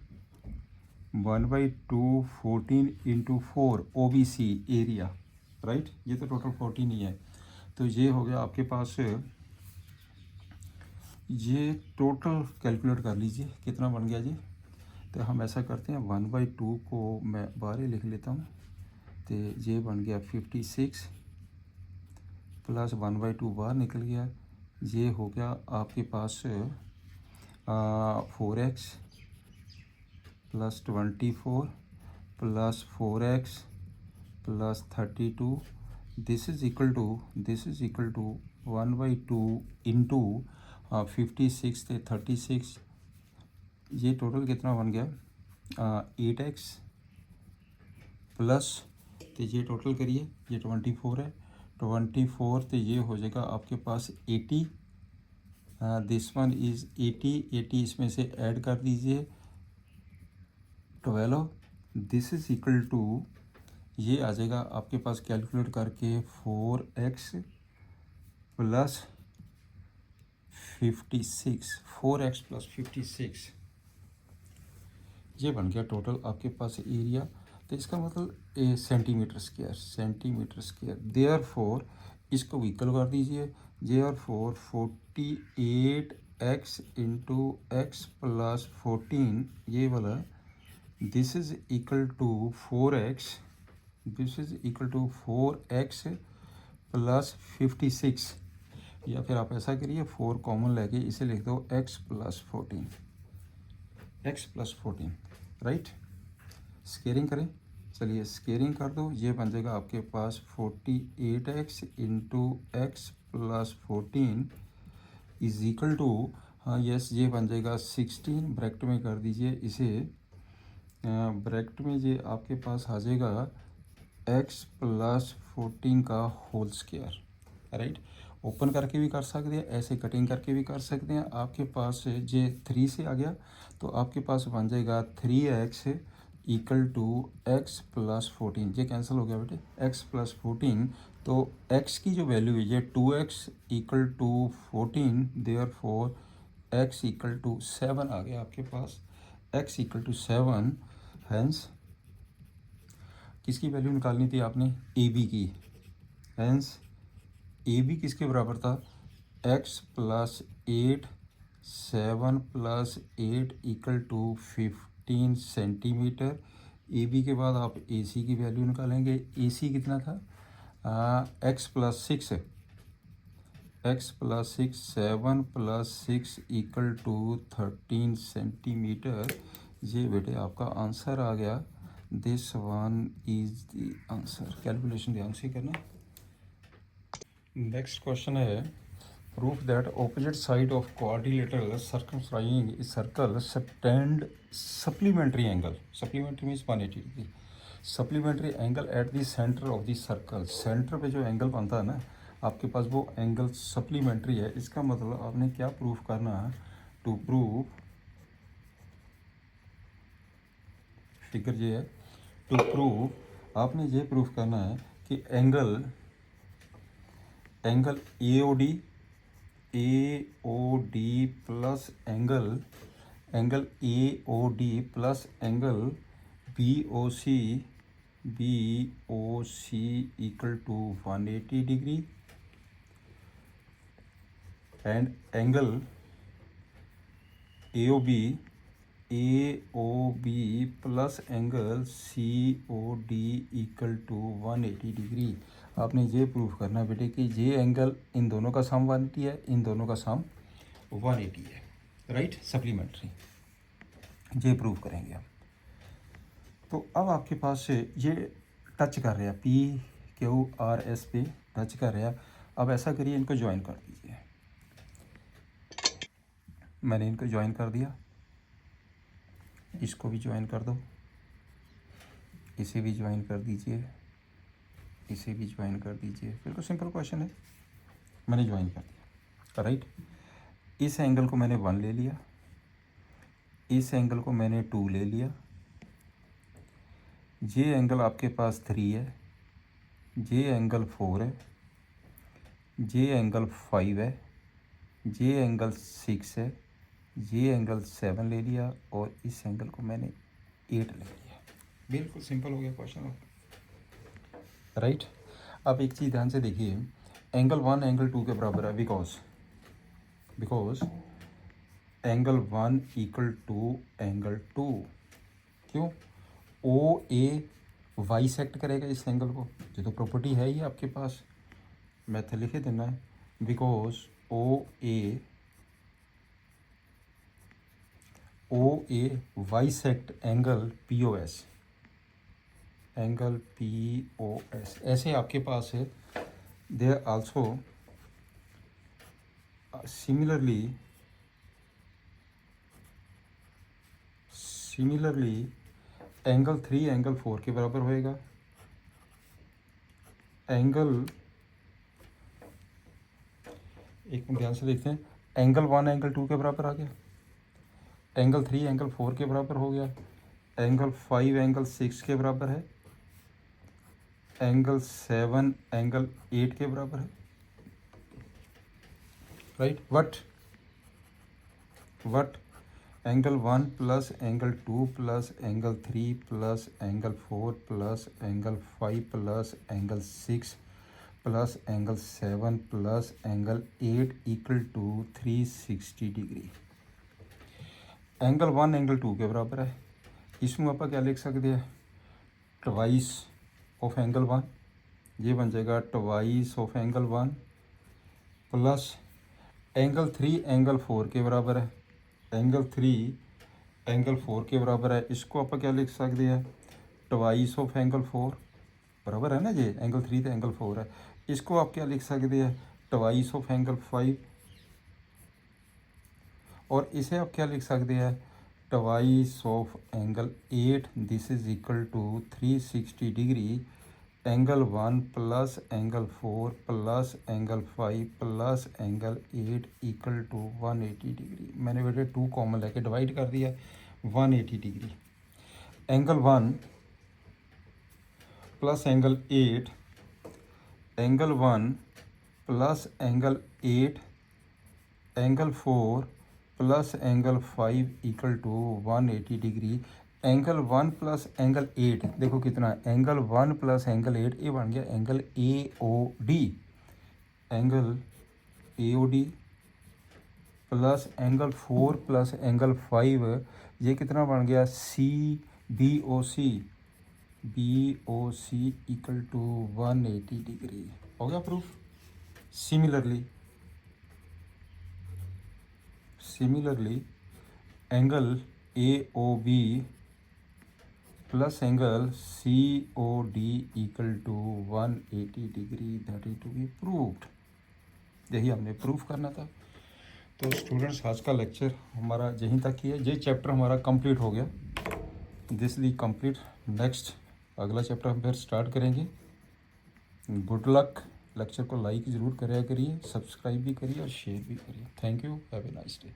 1/2 14 into 4 OBC area right, ये तो टोटल 14 ही है। तो ये हो गया आपके पास, ये टोटल कैलकुलेट कर लीजिए कितना बन गया जी। तो हम ऐसा करते हैं 1/2 को मैं बाहर ही लिख लेता हूँ, तो ये बन गया 56 प्लस 1/2 बाहर निकल गया, ये हो गया आपके पास 4x plus 24 plus 4x plus 32 this is equal to 1/2 into 56 थे 36, ये टोटल कितना बन गया 8x प्लस, तो ये टोटल करिए, ये 24 है 24, तो ये हो जाएगा आपके पास 80, दिस वन इज़ 80 इसमें से ऐड कर दीजिए 12, दिस इज इक्वल टू ये आ जाएगा आपके पास कैलकुलेट करके 4x प्लस 56 4x प्लस 56, ये बन गया टोटल आपके पास एरिया। तो इसका मतलब सेंटीमीटर स्क्वायर, देयरफॉर इसको इक्वल कर दीजिए, therefore 48x into x plus 14 ये वाला this is equal to 4x plus 56, या फिर आप ऐसा करिए 4 कॉमन लेके इसे लिख दो x प्लस 14 राइट। स्केयरिंग करें, चलिए स्केयरिंग कर दो, ये बन जाएगा आपके पास 48x into x plus 14 is equal to, हाँ यस ये बन जाएगा 16, ब्रैकेट में कर दीजिए इसे, ब्रैकेट में ये आपके पास आ जाएगा x प्लस 14 का होल स्क्वायर राइट। ओपन करके भी कर सकते हैं, ऐसे कटिंग करके भी कर सकते हैं। आपके पास जे 3 से आ गया तो आपके पास बन जाएगा 3x equal to x plus 14, ये कैंसिल हो गया बेटे x प्लस 14, तो x की जो वैल्यू है ये 2x equal to 14, therefore x equal to 7 आ गया आपके पास, x इक्वल टू 7, हैंस किसकी वैल्यू निकालनी थी आपने AB की, हैंस AB किसके बराबर था x plus 8 7 plus 8 equal to 15 centimetre. AB के बाद आप AC की वैल्यू निकालेंगे, AC कितना था x plus 6 7 plus 6 equal to 13 centimetre, ये बेटे आपका आंसर आ गया, this one is the answer. Calculation ध्यान से करना। नेक्स्ट क्वेश्चन है, proof that opposite side of quadrilateral circumscribing circle stand supplementary angle, supplementary means 180 degree, supplementary angle at the centre of the circle, centre पे जो एंगल बनता है ना आपके पास वो एंगल सप्लीमेंट्री है। इसका मतलब आपने क्या प्रूफ करना है, टू प्रूव, फिगर ये है, टू प्रूव आपने ये प्रूफ करना है कि angle AOD plus angle AOD plus angle BOC equal to 180 degree and angle AOB AOB plus angle COD equal to 180 degree. आपने ये प्रूफ करना बेटे कि ये एंगल इन दोनों का सम 180 है, इन दोनों का सम 180 है, राइट। सप्लीमेंट्री ये प्रूफ करेंगे हम। तो अब आपके पास से ये टच कर रहा है, PQRS पे टच कर रहा है। अब ऐसा करिए, इनको ज्वाइन कर दीजिए। मैंने इनको ज्वाइन कर दिया, इसको भी ज्वाइन कर दो, इसे भी ज्वाइन कर दीजिए, इसे भी ज्वाइन कर दीजिए। बिल्कुल सिंपल क्वेश्चन है, मैंने ज्वाइन कर दिया, राइट। इस एंगल को मैंने 1 ले लिया, इस एंगल को मैंने 2 ले लिया, ये एंगल आपके पास 3 है, ये एंगल 4 है, ये एंगल 5 है, ये एंगल 6 है, ये एंगल 7 ले लिया, और इस एंगल को मैंने 8 ले लिया। बिल्कुल सिंपल हो गया क्वेश्चन, राइट। अब एक चीज़ ध्यान से देखिए, एंगल 1 एंगल 2 के बराबर है, because angle 1 equal to angle 2। क्यों? OA वाई सेक्ट करेगा इस एंगल को, ये तो प्रॉपर्टी है ही आपके पास, मैथड लिखे देना है। Because OA bisect angle POS, ऐसे आपके पास है। There also similarly angle 3 angle 4 के बराबर होएगा। एंगल, एक मिनट ध्यान से देखते हैं, एंगल 1 एंगल 2 के बराबर आ गया, एंगल 3 एंगल 4 के बराबर हो गया, एंगल 5 एंगल 6 के बराबर है, एंगल 7 एंगल 8 के बराबर है, right. What angle 1 plus angle 2 plus angle 3 plus angle 4 plus angle 5 plus angle 6 plus angle 7 plus angle 8 equal to 360 degree. Angle 1 angle 2 के बराबर है, इसमें आप क्या लिख सकते हैं, ट्वाइस ऑफ एंगल 1, ये बन जाएगा twice of angle 1 plus angle 3 angle 4 के बराबर है, एंगल 3 एंगल 4 के बराबर है, इसको आप क्या लिख सकते हैं, ट्वाइस ऑफ एंगल 4, बराबर है ना, ये एंगल 3 तो एंगल 4 है। इसको आप क्या लिख सकते हैं, ट्वाइस ऑफ एंगल 5, और इसे आप क्या लिख सकते हैं, twice of angle 8। This is equal to 360 degree. Angle 1 plus angle 4 plus angle 5 plus angle 8 equal to 180 degree. मैंने बेटे 2 कॉमन लेके डिवाइड कर दिया, 180 degree. Angle 1 plus angle 8, angle 1 plus angle 8 angle 4 plus angle 5 equal to 180 degree. Angle 1 plus angle 8 देखो कितना, एंगल 1 प्लस एंगल 8, ये बन गया angle AOD। Angle AOD plus angle 4 plus angle 5, ये कितना बन गया, CBOC इक्वल टू 180 डिग्री। हो गया proof. Similarly angle AOB plus angle COD equal to 180 degree, that is to be proved. यही हमने प्रूफ करना था। तो स्टूडेंट्स, आज का लेक्चर हमारा यहीं तक ही है। ये चैप्टर हमारा कंप्लीट हो गया, दिस ली कंप्लीट। नेक्स्ट अगला चैप्टर हम फिर स्टार्ट करेंगे। Good luck. लेक्चर को लाइक ज़रूर करिए, सब्सक्राइब भी करिए और शेयर भी करिए। Thank you, have a nice day.